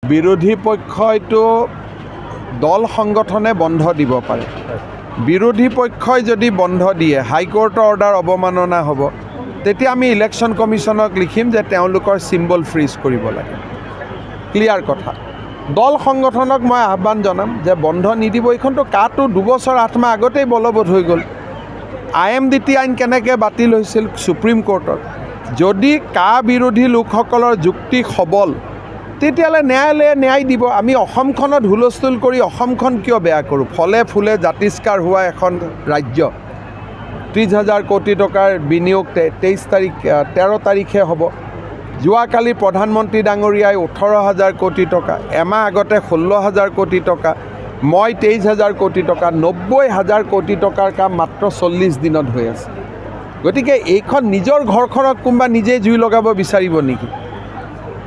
বিৰোধী পক্ষইটো দল সংগঠনে বন্ধ দিব পাৰে। বিৰোধী পক্ষই যদি বন্ধ দিয়ে হাইকোৰ্টৰ অৰ্ডাৰ অৱমাননা হ'ব, তেতিয়া আমি ইলেকশ্যন কমিশ্যনক লিখিম যে তেওঁলোকৰ চিম্বল ফ্ৰিজ কৰিব লাগে। ক্লিয়াৰ কথা। দল সংগঠনক মই আহ্বান জনাম যে বন্ধ নিদিব। এইখনতো কাটো 2 বছৰ 8 মাহ আগতেই বলবৎ হৈ গ'ল। IMDT আইন কেনেকৈ বাতিল হৈছিল সুপ্ৰিম কোৰ্টত। যদি কা বিৰোধী লোকসকলৰ যুক্তি সবল, তেতিয়াহ'লে ন্যায়ালয়ে ন্যায় দিব। আমি অসমখনত হুলস্থুল কৰি অসমখন কিয় বেয়া কৰোঁ? ফলে ফুলে জাতিষ্কাৰ হোৱা এখন ৰাজ্য, 30,000 কোটি টকাৰ বিনিয়োগ 13 তাৰিখে হ'ব। যোৱাকালি প্ৰধানমন্ত্ৰী ডাঙৰীয়াই 18,000 কোটি টকা, এমাহ আগতে 16,000 কোটি টকা, মই 23,000 কোটি টকা, 90,000 কোটি টকাৰ কাম মাত্ৰ 40 দিনত হৈ আছে। গতিকে এইখন নিজৰ ঘৰখনত কোনোবা নিজেই জুই লগাব বিচাৰিব নেকি?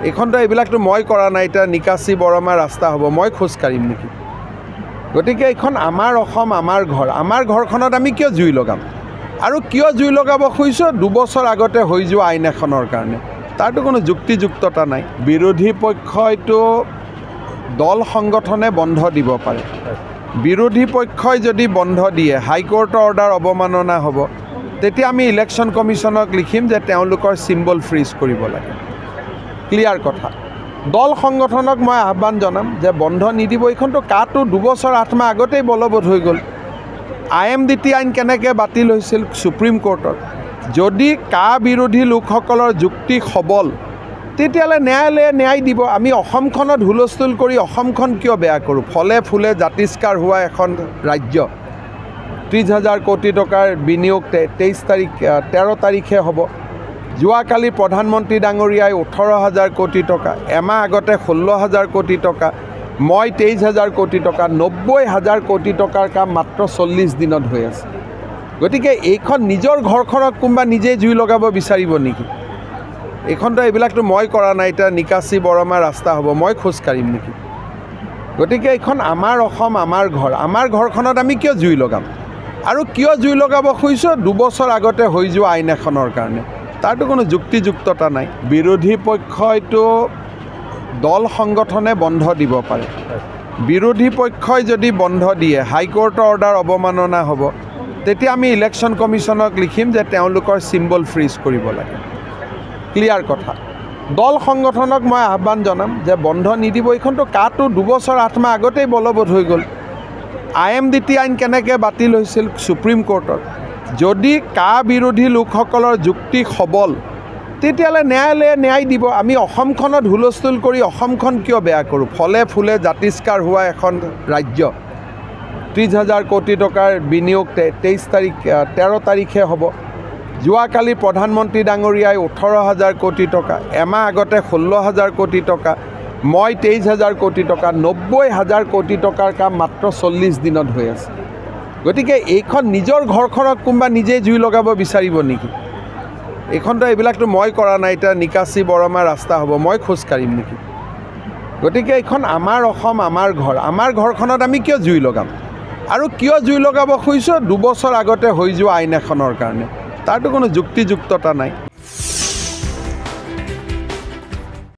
এইখনতো এইবিলাকতো মই কৰা নাই। এতিয়া নিকাচি বৰমা ৰাস্তা হ'ব, মই খোজকাঢ়িম নেকি? গতিকে এইখন আমাৰ অসম, আমাৰ ঘৰ। আমাৰ ঘৰখনত আমি কিয় জুই লগাম? আৰু কিয় জুই লগাব খুজিছোঁ? 2 বছৰ আগতে হৈ যোৱা আইন এখনৰ কাৰণে। তাৰতো কোনো যুক্তিযুক্ততা নাই। বিৰোধী পক্ষইটো দল সংগঠনে বন্ধ দিব পাৰে। বিৰোধী পক্ষই যদি বন্ধ দিয়ে হাইকোৰ্টৰ অৰ্ডাৰ অৱমাননা হ'ব, তেতিয়া আমি ইলেকশ্যন কমিশ্যনক লিখিম যে তেওঁলোকৰ চিম্বল ফ্ৰিজ কৰিব লাগে। ক্লিয়াৰ কথা। দল সংগঠনক মই আহ্বান জনাম যে বন্ধ নিদিব। এইখনতো কাটো 2 বছৰ 8 মাহ আগতেই বলবৎ হৈ গ'ল। IMDT আইন কেনেকৈ বাতিল হৈছিল সুপ্ৰিম কোৰ্টত। যদি কা বিৰোধী লোকসকলৰ যুক্তি সবল, তেতিয়াহ'লে ন্যায়ালয়ে ন্যায় দিব। আমি অসমখনত হুলস্থুল কৰি অসমখন কিয় বেয়া কৰোঁ? ফলে ফুলে জাতিষ্কাৰ হোৱা এখন ৰাজ্য, 30,000 কোটি টকাৰ বিনিয়োগ 13 তাৰিখে হ'ব। যোৱাকালি প্ৰধানমন্ত্ৰী ডাঙৰীয়াই 18,000 কোটি টকা, এমাহ আগতে 16,000 কোটি টকা, মই 23,000 কোটি টকা, 90,000 কোটি টকাৰ কাম মাত্ৰ 40 দিনত হৈ আছে। গতিকে এইখন নিজৰ ঘৰখনত কোনোবা নিজেই জুই লগাব বিচাৰিব নেকি? এইখনতো এইবিলাকতো মই কৰা নাই। এতিয়া নিকাচি বৰমা ৰাস্তা হ'ব, মই খোজকাঢ়িম নেকি? গতিকে এইখন আমাৰ অসম, আমাৰ ঘৰ। আমাৰ ঘৰখনত আমি কিয় জুই লগাম? আৰু কিয় জুই লগাব খুজিছোঁ? 2 বছৰ আগতে হৈ যোৱা আইন এখনৰ কাৰণে। তাৰতো কোনো যুক্তিযুক্ততা নাই। বিৰোধী পক্ষইটো দল সংগঠনে বন্ধ দিব পাৰে। বিৰোধী পক্ষই যদি বন্ধ দিয়ে হাইকোৰ্টৰ অৰ্ডাৰ অৱমাননা হ'ব, তেতিয়া আমি ইলেকশ্যন কমিশ্যনক লিখিম যে তেওঁলোকৰ চিম্বল ফ্ৰিজ কৰিব লাগে। ক্লিয়াৰ কথা। দল সংগঠনক মই আহ্বান জনাম যে বন্ধ নিদিব। এইখনতো কাটো 2 বছৰ 8 মাহ আগতেই বলবৎ হৈ গ'ল। IMDT আইন কেনেকৈ বাতিল হৈছিল সুপ্ৰিম কোৰ্টত। যদি কা বিৰোধী লোকসকলৰ যুক্তি সবল, তেতিয়াহ'লে ন্যায়ালয়ে ন্যায় দিব। আমি অসমখনত হুলস্থুল কৰি অসমখন কিয় বেয়া কৰোঁ? ফলে ফুলে জাতিষ্কাৰ হোৱা এখন ৰাজ্য, 30,000 কোটি টকাৰ বিনিয়োগ 13 তাৰিখে হ'ব। যোৱাকালি প্ৰধানমন্ত্ৰী ডাঙৰীয়াই 18,000 কোটি টকা, এমাহ আগতে 16,000 কোটি টকা, মই 23,000 কোটি টকা, 90,000 কোটি টকাৰ কাম মাত্ৰ 40 দিনত হৈ আছে। গতিকে এইখন নিজৰ ঘৰখনত কোনোবা নিজেই জুই লগাব বিচাৰিব নেকি? এইখনতো এইবিলাকতো মই কৰা নাই। এতিয়া নিকাচি বৰমা ৰাস্তা হ'ব, মই খোজকাঢ়িম নেকি? গতিকে এইখন আমাৰ অসম, আমাৰ ঘৰ। আমাৰ ঘৰখনত আমি কিয় জুই লগাম? আৰু কিয় জুই লগাব খুজিছোঁ? 2 বছৰ আগতে হৈ যোৱা আইন এখনৰ কাৰণে। তাৰতো কোনো যুক্তিযুক্ততা নাই।